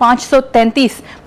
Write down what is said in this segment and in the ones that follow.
533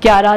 11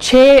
6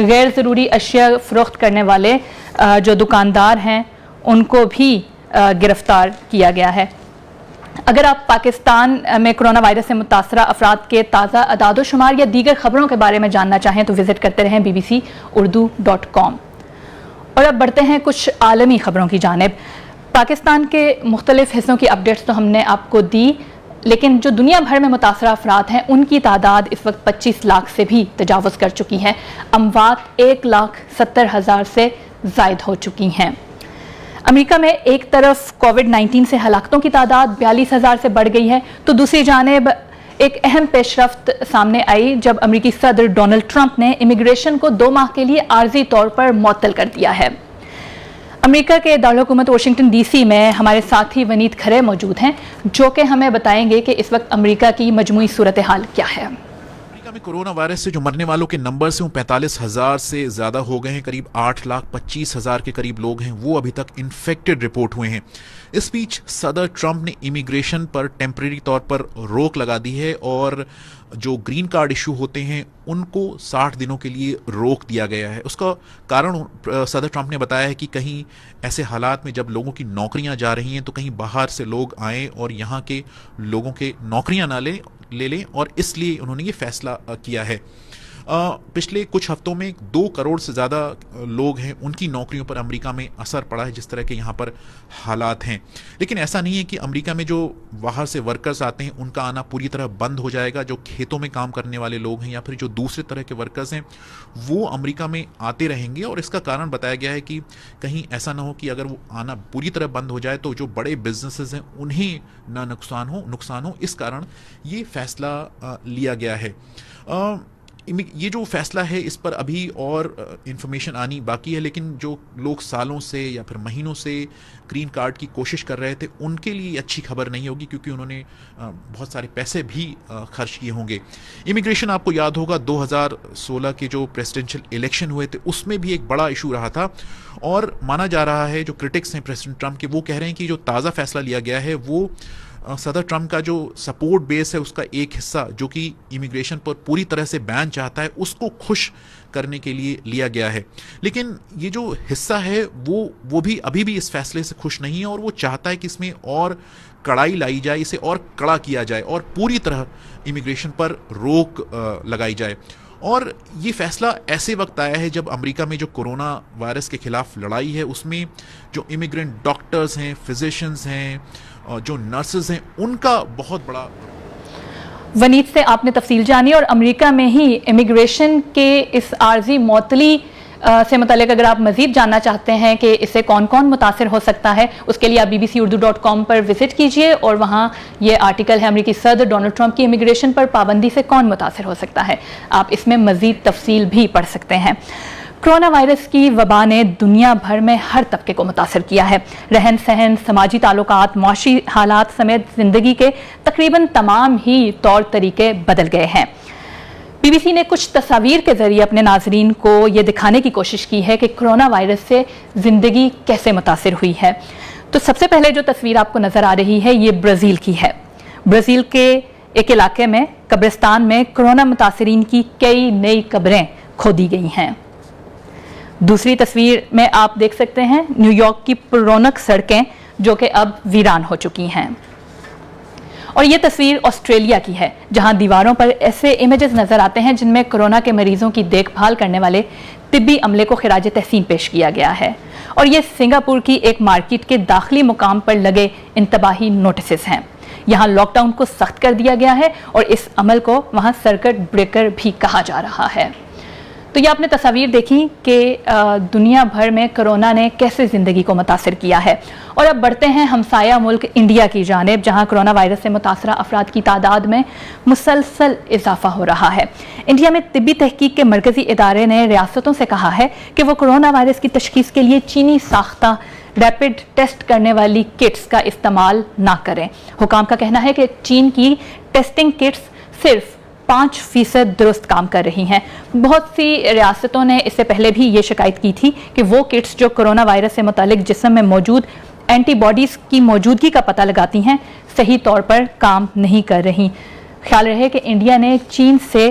غیر ضروری اشیاء فروخت کرنے والے جو دکاندار ہیں ان کو بھی گرفتار کیا گیا ہے۔ اگر آپ پاکستان میں کرونا وائرس سے متاثرہ افراد کے تازہ اعداد و شمار یا دیگر خبروں کے بارے میں جاننا چاہیں تو وزٹ کرتے رہیں bbc-urdu.com۔ اور اب بڑھتے ہیں کچھ عالمی خبروں کی جانب۔ پاکستان کے مختلف حصوں کی اپڈیٹس تو ہم نے آپ کو دی، لیکن جو دنیا بھر میں متاثرہ افراد ہیں ان کی تعداد اس وقت 25 لاکھ سے بھی تجاوز کر چکی ہے۔ اموات 1,70,000 سے زائد ہو چکی ہیں۔ امریکہ میں ایک طرف کووڈ-19 سے ہلاکتوں کی تعداد 42,000 سے بڑھ گئی ہے تو دوسری جانب ایک اہم پیش رفت سامنے آئی جب امریکی صدر ڈونلڈ ٹرمپ نے امیگریشن کو 2 ماہ کے لیے عارضی طور پر معطل کر دیا ہے۔ امریکہ کے دارالحکومت واشنگٹن ڈی سی میں ہمارے ساتھی ونیت کھرے موجود ہیں جو کہ ہمیں بتائیں گے کہ اس وقت امریکہ کی مجموعی صورتحال کیا ہے۔ امریکہ میں کرونا وائرس سے جو مرنے والوں کے نمبرز ہیں وہ 45,000 سے زیادہ ہو گئے ہیں۔ قریب 8,25,000 کے قریب لوگ ہیں وہ ابھی تک انفیکٹڈ رپورٹ ہوئے ہیں۔ اس بیچ صدر ٹرمپ نے امیگریشن پر ٹیمپریری طور پر روک لگا دی ہے اور جو گرین کارڈ ایشو ہوتے ہیں ان کو 60 دنوں کے لیے روک دیا گیا ہے۔ اس کا کارن صدر ٹرمپ نے بتایا ہے کہ کہیں ایسے حالات میں جب لوگوں کی نوکریاں جا رہی ہیں تو کہیں باہر سے لوگ آئیں اور یہاں کے لوگوں کے نوکریاں نہ لے لیں، اور اس لیے انہوں نے یہ فیصلہ کیا ہے۔ پچھلے کچھ ہفتوں میں 2 کروڑ سے زیادہ لوگ ہیں ان کی نوکریوں پر امریکہ میں اثر پڑا ہے جس طرح کے یہاں پر حالات ہیں۔ لیکن ایسا نہیں ہے کہ امریکہ میں جو باہر سے ورکرز آتے ہیں ان کا آنا پوری طرح بند ہو جائے گا۔ جو کھیتوں میں کام کرنے والے لوگ ہیں یا پھر جو دوسرے طرح کے ورکرز ہیں وہ امریکہ میں آتے رہیں گے، اور اس کا کارن بتایا گیا ہے کہ کہیں ایسا نہ ہو کہ اگر وہ آنا پوری طرح بند ہو جائے تو جو بڑے بزنسز ہیں انہیں نہ نقصان ہو۔ اس کارن یہ فیصلہ لیا گیا ہے۔ یہ جو فیصلہ ہے اس پر ابھی اور انفارمیشن آنی باقی ہے، لیکن جو لوگ سالوں سے یا پھر مہینوں سے گرین کارڈ کی کوشش کر رہے تھے ان کے لیے اچھی خبر نہیں ہوگی، کیونکہ انہوں نے بہت سارے پیسے بھی خرچ کیے ہوں گے۔ امیگریشن آپ کو یاد ہوگا 2016 کے جو پریزیڈنشل الیکشن ہوئے تھے اس میں بھی ایک بڑا ایشو رہا تھا، اور مانا جا رہا ہے جو کرٹکس ہیں پریزیڈنٹ ٹرمپ کے وہ کہہ رہے ہیں کہ جو تازہ فیصلہ لیا گیا ہے وہ صدر ٹرمپ کا جو سپورٹ بیس ہے اس کا ایک حصہ جو کہ امیگریشن پر پوری طرح سے بین چاہتا ہے اس کو خوش کرنے کے لیے لیا گیا ہے۔ لیکن یہ جو حصہ ہے وہ بھی ابھی بھی اس فیصلے سے خوش نہیں ہے، اور وہ چاہتا ہے کہ اس میں اور کڑائی لائی جائے، اسے اور کڑا کیا جائے اور پوری طرح امیگریشن پر روک لگائی جائے۔ اور یہ فیصلہ ایسے وقت آیا ہے جب امریکہ میں جو کرونا وائرس کے خلاف لڑائی ہے اس میں جو امیگرینٹ ڈاکٹرز ہیں، فزیشنز ہیں، جو نرسز ہیں ان کا بہت بڑا۔ ونیت سے آپ نے تفصیل جانی، اور امریکہ میں ہی امیگریشن کے اس عارضی معطلی سے متعلق اگر آپ مزید جاننا چاہتے ہیں کہ اس سے کون کون متاثر ہو سکتا ہے اس کے لیے آپ bbc-urdu.com پر وزٹ کیجئے، اور وہاں یہ آرٹیکل ہے امریکی صدر ڈونلڈ ٹرمپ کی امیگریشن پر پابندی سے کون متاثر ہو سکتا ہے، آپ اس میں مزید تفصیل بھی پڑھ سکتے ہیں۔ کرونا وائرس کی وبا نے دنیا بھر میں ہر طبقے کو متاثر کیا ہے۔ رہن سہن، سماجی تعلقات، معاشی حالات سمیت زندگی کے تقریباً تمام ہی طور طریقے بدل گئے ہیں۔ بی بی سی نے کچھ تصاویر کے ذریعے اپنے ناظرین کو یہ دکھانے کی کوشش کی ہے کہ کرونا وائرس سے زندگی کیسے متاثر ہوئی ہے۔ تو سب سے پہلے جو تصویر آپ کو نظر آ رہی ہے یہ برازیل کی ہے۔ برازیل کے ایک علاقے میں قبرستان میں کرونا متاثرین کی کئی نئی قبریں کھودی گئی ہیں۔ دوسری تصویر میں آپ دیکھ سکتے ہیں نیو یارک کی پررونق سڑکیں جو کہ اب ویران ہو چکی ہیں۔ اور یہ تصویر آسٹریلیا کی ہے جہاں دیواروں پر ایسے امیجز نظر آتے ہیں جن میں کرونا کے مریضوں کی دیکھ بھال کرنے والے طبی عملے کو خراج تحسین پیش کیا گیا ہے۔ اور یہ سنگاپور کی ایک مارکیٹ کے داخلی مقام پر لگے انتباہی نوٹسز ہیں۔ یہاں لاک ڈاؤن کو سخت کر دیا گیا ہے اور اس عمل کو وہاں سرکٹ بریکر بھی کہا جا رہا ہے۔ تو یہ آپ نے تصاویر دیکھی کہ دنیا بھر میں کرونا نے کیسے زندگی کو متاثر کیا ہے۔ اور اب بڑھتے ہیں ہمسایہ ملک انڈیا کی جانب جہاں کرونا وائرس سے متاثرہ افراد کی تعداد میں مسلسل اضافہ ہو رہا ہے۔ انڈیا میں طبی تحقیق کے مرکزی ادارے نے ریاستوں سے کہا ہے کہ وہ کرونا وائرس کی تشخیص کے لیے چینی ساختہ ریپڈ ٹیسٹ کرنے والی کٹس کا استعمال نہ کریں۔ حکام کا کہنا ہے کہ چین کی ٹیسٹنگ کٹس صرف 5% درست کام کر رہی ہیں۔ بہت سی ریاستوں نے اس سے پہلے بھی یہ شکایت کی تھی کہ وہ کٹس جو کرونا وائرس سے متعلق جسم میں موجود اینٹی باڈیز کی موجودگی کا پتہ لگاتی ہیں صحیح طور پر کام نہیں کر رہی۔ خیال رہے کہ انڈیا نے چین سے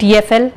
TFL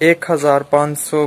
1500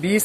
20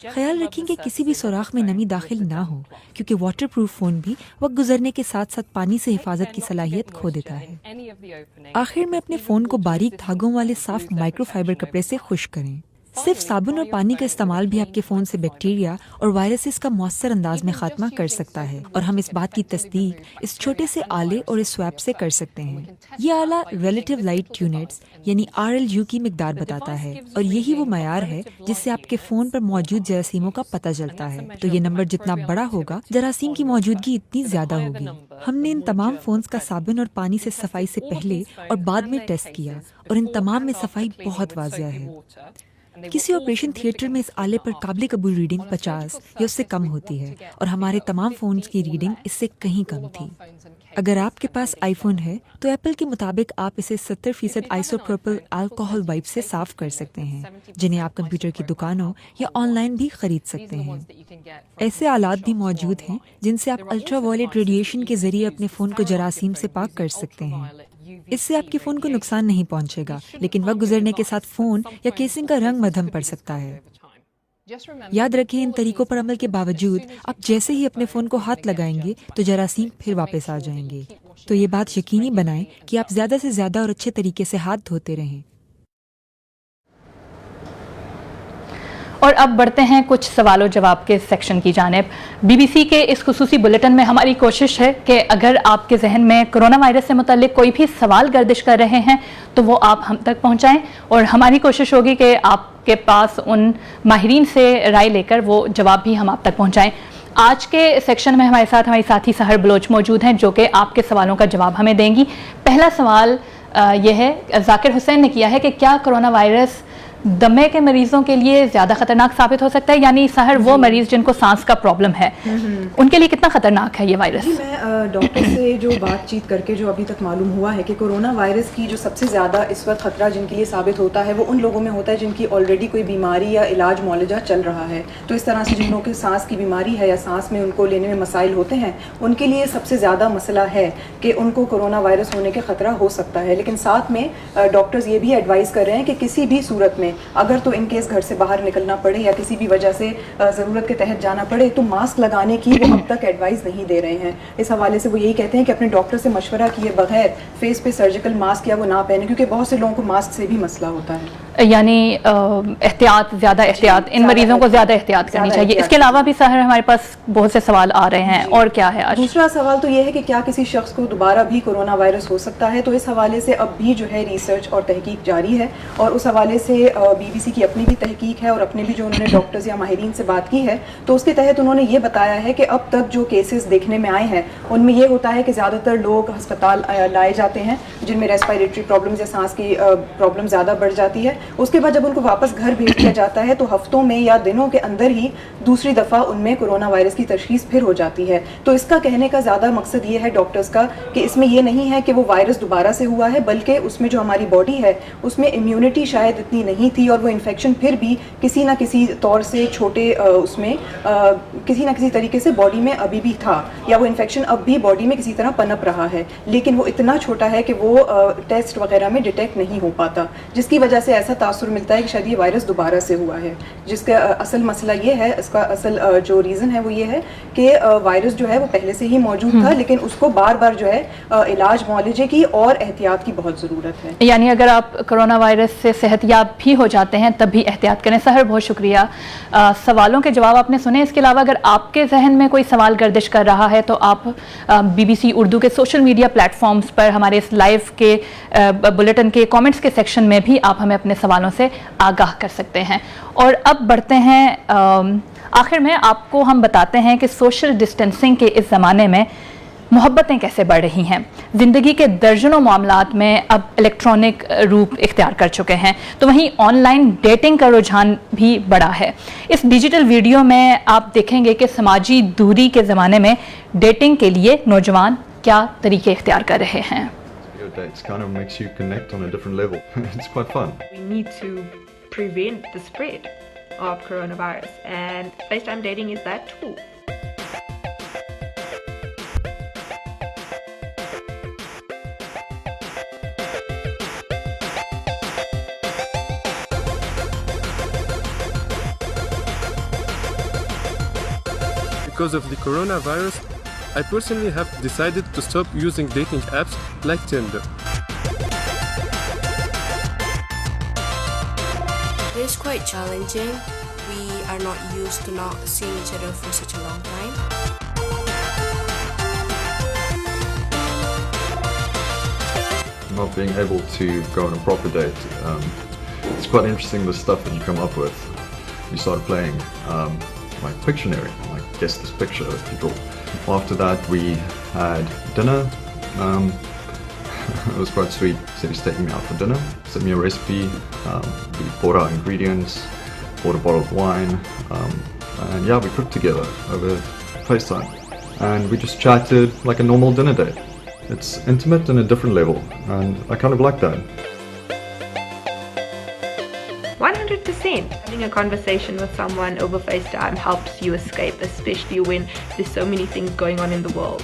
خیال رکھیں کہ کسی بھی سوراخ میں نمی داخل نہ ہو کیونکہ واٹر پروف فون بھی وقت گزرنے کے ساتھ ساتھ پانی سے حفاظت کی صلاحیت کھو دیتا ہے۔ آخر میں اپنے فون کو باریک دھاگوں والے صاف مائکرو فائبر کپڑے سے خشک کریں۔ صرف صابن اور پانی کا استعمال بھی آپ کے فون سے بیکٹیریا اور وائرسز کا مؤثر انداز میں خاتمہ کر سکتا ہے، اور ہم اس بات کی تصدیق اس چھوٹے سے آلے اور اس سویپ سے کر سکتے ہیں۔ یہ آلہ ریلیٹیو لائٹ یونٹس یعنی RLU کی مقدار بتاتا ہے، اور یہی وہ معیار ہے جس سے آپ کے فون پر موجود جراثیموں کا پتہ چلتا ہے۔ تو یہ نمبر جتنا بڑا ہوگا جراثیم کی موجودگی اتنی زیادہ ہوگی۔ ہم نے ان تمام فونز کا صابن اور پانی سے صفائی سے پہلے اور بعد میں ٹیسٹ کیا، اور ان تمام میں صفائی بہت واضح ہے۔ کسی آپریشن تھیٹر میں اس آلے پر قابل قبول ریڈنگ 50 یا اس سے کم ہوتی ہے، اور ہمارے تمام فونز کی ریڈنگ اس سے کہیں کم تھی۔ اگر آپ کے پاس آئی فون ہے تو ایپل کے مطابق آپ اسے 70% آئسوپروپل الکوہل وائپ سے صاف کر سکتے ہیں، جنہیں آپ کمپیوٹر کی دکانوں یا آن لائن بھی خرید سکتے ہیں۔ ایسے آلات بھی موجود ہیں جن سے آپ الٹرا وائلیٹ ریڈیشن کے ذریعے اپنے فون کو جراثیم سے پاک کر سکتے ہیں۔ اس سے آپ کے فون کو نقصان نہیں پہنچے گا، لیکن وقت گزرنے کے ساتھ فون یا کیسنگ کا رنگ مدھم پڑ سکتا ہے۔ یاد رکھیں، ان طریقوں پر عمل کے باوجود آپ جیسے ہی اپنے فون کو ہاتھ لگائیں گے تو جراثیم پھر واپس آ جائیں گے۔ تو یہ بات یقینی بنائیں کہ آپ زیادہ سے زیادہ اور اچھے طریقے سے ہاتھ دھوتے رہیں۔ اور اب بڑھتے ہیں کچھ سوال و جواب کے سیکشن کی جانب۔ BBC کے اس خصوصی بلیٹن میں ہماری کوشش ہے کہ اگر آپ کے ذہن میں کرونا وائرس سے متعلق کوئی بھی سوال گردش کر رہے ہیں تو وہ آپ ہم تک پہنچائیں، اور ہماری کوشش ہوگی کہ آپ کے پاس ان ماہرین سے رائے لے کر وہ جواب بھی ہم آپ تک پہنچائیں۔ آج کے سیکشن میں ہمارے ساتھ ہماری ساتھی سحر بلوچ موجود ہیں جو کہ آپ کے سوالوں کا جواب ہمیں دیں گی۔ پہلا سوال یہ ہے، ذاکر حسین نے کیا ہے کہ کیا کرونا وائرس دمے کے مریضوں کے لیے زیادہ خطرناک ثابت ہو سکتا ہے؟ یعنی سحر وہ مریض جن کو سانس کا پرابلم ہے ان کے لیے کتنا خطرناک ہے یہ وائرس؟ میں ڈاکٹر سے جو بات چیت کر کے جو ابھی تک معلوم ہوا ہے کہ کورونا وائرس کی جو سب سے زیادہ اس وقت خطرہ جن کے لیے ثابت ہوتا ہے وہ ان لوگوں میں ہوتا ہے جن کی آلریڈی کوئی بیماری یا علاج معالجہ چل رہا ہے۔ تو اس طرح سے جن لوگوں کی سانس کی بیماری ہے یا سانس میں ان کو لینے میں مسائل ہوتے ہیں ان کے لیے سب سے زیادہ مسئلہ ہے کہ ان کو کورونا وائرس ہونے کے خطرہ ہو سکتا ہے۔ لیکن ساتھ میں ڈاکٹرز یہ بھی ایڈوائز کر رہے ہیں کہ کسی بھی صورت میں اگر تو ان کیس گھر سے باہر نکلنا پڑے یا کسی بھی وجہ سے ضرورت کے تحت جانا پڑے تو ماسک لگانے کی وہ اب تک ایڈوائز نہیں دے رہے ہیں۔ اس حوالے سے وہ یہی کہتے ہیں کہ اپنے ڈاکٹر سے مشورہ کیے بغیر فیس پہ سرجیکل ماسک یا وہ نہ پہنے، کیونکہ بہت سے لوگوں کو ماسک سے بھی مسئلہ ہوتا ہے۔ یعنی احتیاط، زیادہ احتیاط، ان مریضوں کو زیادہ احتیاط کرنی چاہیے۔ اس کے علاوہ بھی سحر ہمارے پاس بہت سے سوال آ رہے ہیں، اور کیا ہے آج؟ دوسرا سوال تو یہ ہے کہ کیا کسی شخص کو دوبارہ بھی کورونا وائرس ہو سکتا ہے؟ تو اس حوالے سے اب بھی جو ہے ریسرچ اور تحقیق جاری ہے، اور اس حوالے سے BBC کی اپنی بھی تحقیق ہے اور اپنے بھی جو انہوں نے ڈاکٹرز یا ماہرین سے بات کی ہے تو اس کے تحت انہوں نے یہ بتایا ہے کہ اب تک جو کیسز دیکھنے میں آئے ہیں ان میں یہ ہوتا ہے کہ زیادہ تر لوگ ہسپتال لائے جاتے ہیں جن میں ریسپائریٹری پرابلمز یا سانس کی پرابلم زیادہ بڑھ جاتی ہے۔ اس کے بعد جب ان کو واپس گھر بھیج دیا جاتا ہے تو ہفتوں میں یا دنوں کے اندر ہی دوسری دفعہ ان میں کورونا وائرس کی تشخیص پھر ہو جاتی ہے۔ تو اس کا کہنے کا زیادہ مقصد یہ ہے ڈاکٹرز کا کہ اس میں یہ نہیں ہے کہ وہ وائرس دوبارہ سے ہوا ہے، بلکہ اس میں جو ہماری باڈی ہے اس میں امیونٹی شاید اتنی نہیں تھی اور وہ انفیکشن پھر بھی کسی نہ کسی طور سے چھوٹے اس میں کسی نہ کسی طریقے سے باڈی میں ابھی بھی تھا، یا وہ انفیکشن اب بھی باڈی میں کسی طرح پنپ رہا ہے، لیکن وہ اتنا چھوٹا ہے کہ وہ ٹیسٹ وغیرہ میں ڈیٹیکٹ نہیں ہو پاتا، جس کی وجہ سے ایسا تاثر ملتا ہے کہ شاید یہ وائرس دوبارہ سے ہوا ہے۔ جس کا اصل مسئلہ یہ ہے، اس کا اصل جو ریزن ہے وہ یہ ہے کہ وائرس جو ہے وہ پہلے سے ہی موجود تھا، لیکن اس کو بار بار جو ہے علاج معالجے کی اور احتیاط کی بہت ضرورت ہے۔ یعنی اگر آپ کرونا وائرس سے صحت یاب بھی ہو جاتے ہیں تب بھی احتیاط کریں۔ سحر بہت شکریہ، سوالوں کے جواب آپ نے سنے۔ اس کے علاوہ اگر آپ کے ذہن میں کوئی سوال گردش کر رہا ہے تو آپ BBC اردو کے سوشل میڈیا پلیٹ فارمز پر ہمارے اس لائیو کے بلیٹن کے کامنٹس کے سیکشن میں بھی آپ ہمیں اپنے سوالوں سے آگاہ کر سکتے ہیں۔ اور اب بڑھتے ہیں، آخر میں آپ کو ہم بتاتے ہیں کہ سوشل ڈسٹینسنگ کے اس زمانے میں محبتیں کیسے بڑھ رہی ہیں۔ زندگی کے درجنوں معاملات میں اب الیکٹرانک روپ اختیار کر چکے ہیں، تو وہیں آن لائن ڈیٹنگ کا رجحان بھی بڑا ہے۔ اس ڈیجیٹل ویڈیو میں آپ دیکھیں گے کہ سماجی دوری کے زمانے میں ڈیٹنگ کے لیے نوجوان کیا طریقے اختیار کر رہے ہیں۔ It kind of makes you connect on a different level. It's quite fun. We need to prevent the spread of coronavirus, and FaceTime dating is that tool. because of the coronavirus, I personally have decided to stop using dating apps like Tinder. It is quite challenging. We are not used to not seeing each other for such a long time. Not being able to go on a proper date. It's quite interesting the stuff that you come up with. You start playing like Pictionary, like guess this picture that you draw. After that we had dinner. It was quite sweet. He said he's taking me out for dinner, sent me a recipe, we bought our ingredients, bought a bottle of wine, and yeah, we cooked together over FaceTime. And we just chatted like a normal dinner date. It's intimate on a different level, and I kind of like that. 100%. Having a conversation with someone over FaceTime helps you escape, especially when there's so many things going on in the world.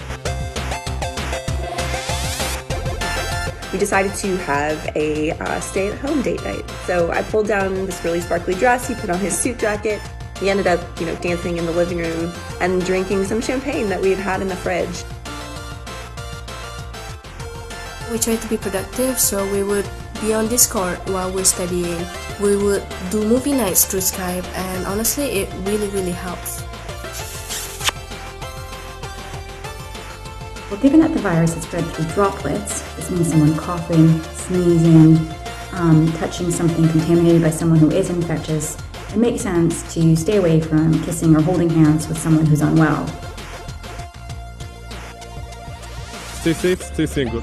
We decided to have a stay-at-home date night. So I pulled down this really sparkly dress, he put on his suit jacket. We ended up, dancing in the living room and drinking some champagne that we had in the fridge. We tried to be productive, so we would be on Discord while we're studying. We would do movie nights through Skype, and honestly, it really, really helps. Well, given that the virus is spread through droplets, this means someone coughing, sneezing, touching something contaminated by someone who is infectious, it makes sense to stay away from kissing or holding hands with someone who's unwell. Stay safe, stay single.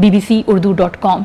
bbcurdu.com।